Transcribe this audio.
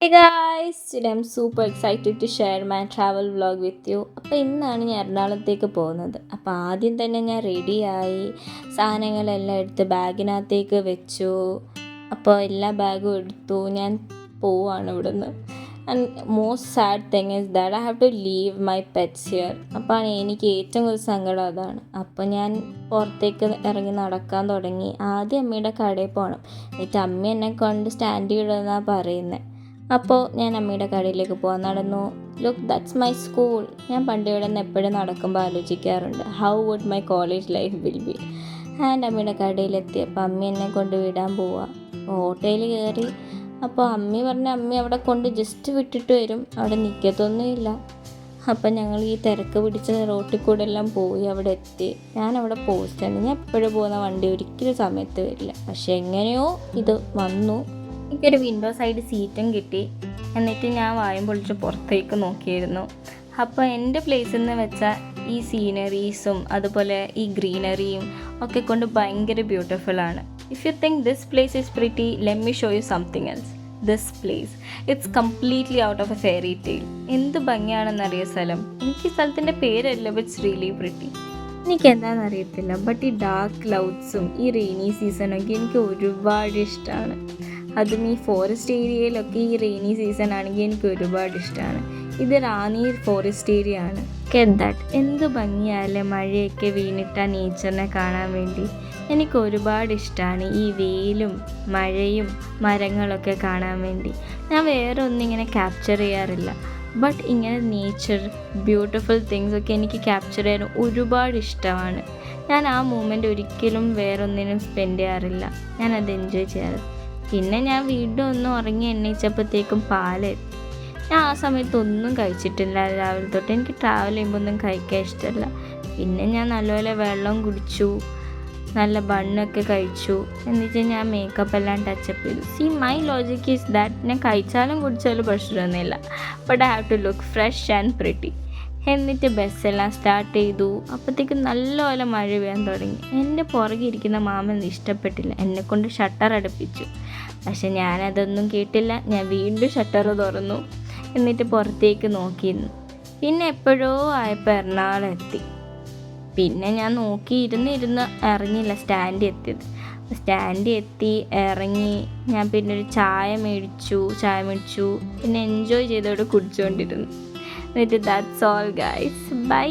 Hey guys, today I'm super excited to share my travel vlog with you. അപ്പോൾ ഇന്നാണ് ഞാൻ എറണാകുളത്തേക്ക് പോകുന്നത്. അപ്പോൾ ആദ്യം തന്നെ ഞാൻ റെഡിയായി സാധനങ്ങളെല്ലാം എടുത്ത് ബാഗിനകത്തേക്ക് വെച്ചു. അപ്പോൾ എല്ലാ ബാഗും എടുത്തു. ഞാൻ പോവാണ് ഇവിടുന്ന്. And most sad thing is that I have to leave my pets here. അപ്പോൾ എനിക്ക് ഏറ്റവും കൂടുതൽ സങ്കടം അതാണ്. അപ്പോൾ ഞാൻ പുറത്തേക്ക് ഇറങ്ങി നടക്കാൻ തുടങ്ങി. ആദ്യം അമ്മയുടെ കടയിൽ പോകണം. എന്നിട്ട് അമ്മ എന്നെ കൊണ്ട് സ്റ്റാൻഡ് ചെയ്യണമെന്നാണ് പറയുന്നത്. അപ്പോൾ ഞാൻ അമ്മയുടെ കടയിലേക്ക് പോകാൻ നടന്നു. Look, that's my school. ഞാൻ പണ്ട് ഇവിടെ നിന്ന് എപ്പോഴും നടക്കുമ്പോൾ ആലോചിക്കാറുണ്ട് how would my college life will be. And അമ്മയുടെ കടയിലെത്തിയപ്പോൾ അമ്മ എന്നെ കൊണ്ട് വിടാൻ പോവുക. ഓട്ടോയിൽ കയറി. അപ്പോൾ അമ്മ പറഞ്ഞ അമ്മ അവിടെ കൊണ്ട് ജസ്റ്റ് വിട്ടിട്ട് വരും, അവിടെ നിൽക്കത്തൊന്നുമില്ല. അപ്പം ഞങ്ങൾ ഈ തിരക്ക് പിടിച്ച റോട്ടിൽ കൂടെ എല്ലാം പോയി അവിടെ എത്തി. ഞാൻ അവിടെ പോസ്റ്റാണ്. ഞാൻ എപ്പോഴും പോകുന്ന വണ്ടി ഒരിക്കലും സമയത്ത് വരില്ല. പക്ഷെ എങ്ങനെയോ ഇത് വന്നു. എനിക്കൊരു വിൻഡോ സൈഡ് സീറ്റും കിട്ടി. എന്നിട്ട് ഞാൻ വായും പൊളിച്ച് പുറത്തേക്ക് നോക്കിയിരുന്നു. അപ്പോൾ എൻ്റെ പ്ലേസിൽ നിന്ന് വെച്ചാൽ ഈ സീനറീസും അതുപോലെ ഈ ഗ്രീനറിയും ഒക്കെ കൊണ്ട് ഭയങ്കര ബ്യൂട്ടിഫുള്ളാണ്. If you think this place is pretty, let me show you something else. This place it's completely out of a fairy tale. എന്ത് ഭംഗിയാണെന്നറിയ സ്ഥലം. എനിക്ക് ഈ സ്ഥലത്തിൻ്റെ പേരല്ല, ബട്ട് ഇറ്റ്സ് റിയലി പ്രിറ്റി. എനിക്ക് എന്താണെന്നറിയത്തില്ല, ബട്ട് ഈ ഡാർക്ക് ക്ലൗഡ്സും ഈ റെയിനി സീസണൊക്കെ എനിക്ക് ഒരുപാട് ഇഷ്ടമാണ്. അതും ഈ ഫോറസ്റ്റ് ഏരിയയിലൊക്കെ ഈ റെയിനി സീസൺ ആണെങ്കിൽ എനിക്ക് ഒരുപാട് ഇഷ്ടമാണ്. ഇത് റാന്നി ഫോറസ്റ്റ് ഏരിയ ആണ്. ദാറ്റ് എന്ത് ഭംഗിയാല്ലേ മഴയൊക്കെ വീണിട്ട നേച്ചറിനെ കാണാൻ വേണ്ടി. എനിക്ക് ഒരുപാട് ഇഷ്ടമാണ് ഈ വെയിലും മഴയും മരങ്ങളൊക്കെ കാണാൻ വേണ്ടി. ഞാൻ വേറെ ഒന്നും ഇങ്ങനെ ക്യാപ്ചർ ചെയ്യാറില്ല, ബട്ട് ഇങ്ങനെ നേച്ചർ ബ്യൂട്ടിഫുൾ തിങ്സ് ഒക്കെ എനിക്ക് ക്യാപ്ചർ ചെയ്യാൻ ഒരുപാട് ഇഷ്ടമാണ്. ഞാൻ ആ മൂമെൻ്റ് ഒരിക്കലും വേറൊന്നിനും സ്പെൻഡ് ചെയ്യാറില്ല. ഞാനത് എൻജോയ് ചെയ്യാറ്. പിന്നെ ഞാൻ വീണ്ടും ഒന്ന് ഉറങ്ങി എണ്ണീച്ചപ്പോഴത്തേക്കും പാലെത്തി. ഞാൻ ആ സമയത്ത് ഒന്നും കഴിച്ചിട്ടില്ല രാവിലെ തൊട്ട്. എനിക്ക് ട്രാവൽ ചെയ്യുമ്പോൾ ഒന്നും കഴിക്കാൻ ഇഷ്ടമല്ല. പിന്നെ ഞാൻ നല്ലപോലെ വെള്ളം കുടിച്ചു, നല്ല ബണ്ണൊക്കെ കഴിച്ചു. എന്നിട്ട് ഞാൻ മേക്കപ്പ് എല്ലാം ടച്ചപ്പ് ചെയ്തു. See my logic is that ഞാൻ കഴിച്ചാലും കുടിച്ചാലും പ്രശ്നമൊന്നുമില്ല, but I have to look fresh and pretty. എന്നിട്ട് ബസ്സെല്ലാം സ്റ്റാർട്ട് ചെയ്തു. അപ്പോഴത്തേക്കും നല്ലപോലെ മഴ പെയ്യാൻ തുടങ്ങി. എൻ്റെ പുറകെ ഇരിക്കുന്ന മാമൻ ഇഷ്ടപ്പെട്ടില്ല, എന്നെക്കൊണ്ട് ഷട്ടർ അടുപ്പിച്ചു. പക്ഷെ ഞാനതൊന്നും കേട്ടില്ല. ഞാൻ വീണ്ടും ഷട്ടർ തുറന്നു. എന്നിട്ട് പുറത്തേക്ക് നോക്കിയിരുന്നു. പിന്നെ എപ്പോഴോ ആയപ്പോൾ എറണാകുളം എത്തി. പിന്നെ ഞാൻ നോക്കിയിരുന്ന് ഇറങ്ങിയില്ല. സ്റ്റാൻഡിൽ എത്തി ഇറങ്ങി. ഞാൻ പിന്നെ ഒരു ചായ മേടിച്ചു. പിന്നെ എൻജോയ് ചെയ്തോടെ കുടിച്ചുകൊണ്ടിരുന്നു. എന്നിട്ട് ദാറ്റ്സ് ഓൾ ഗൈസ്, ബൈ.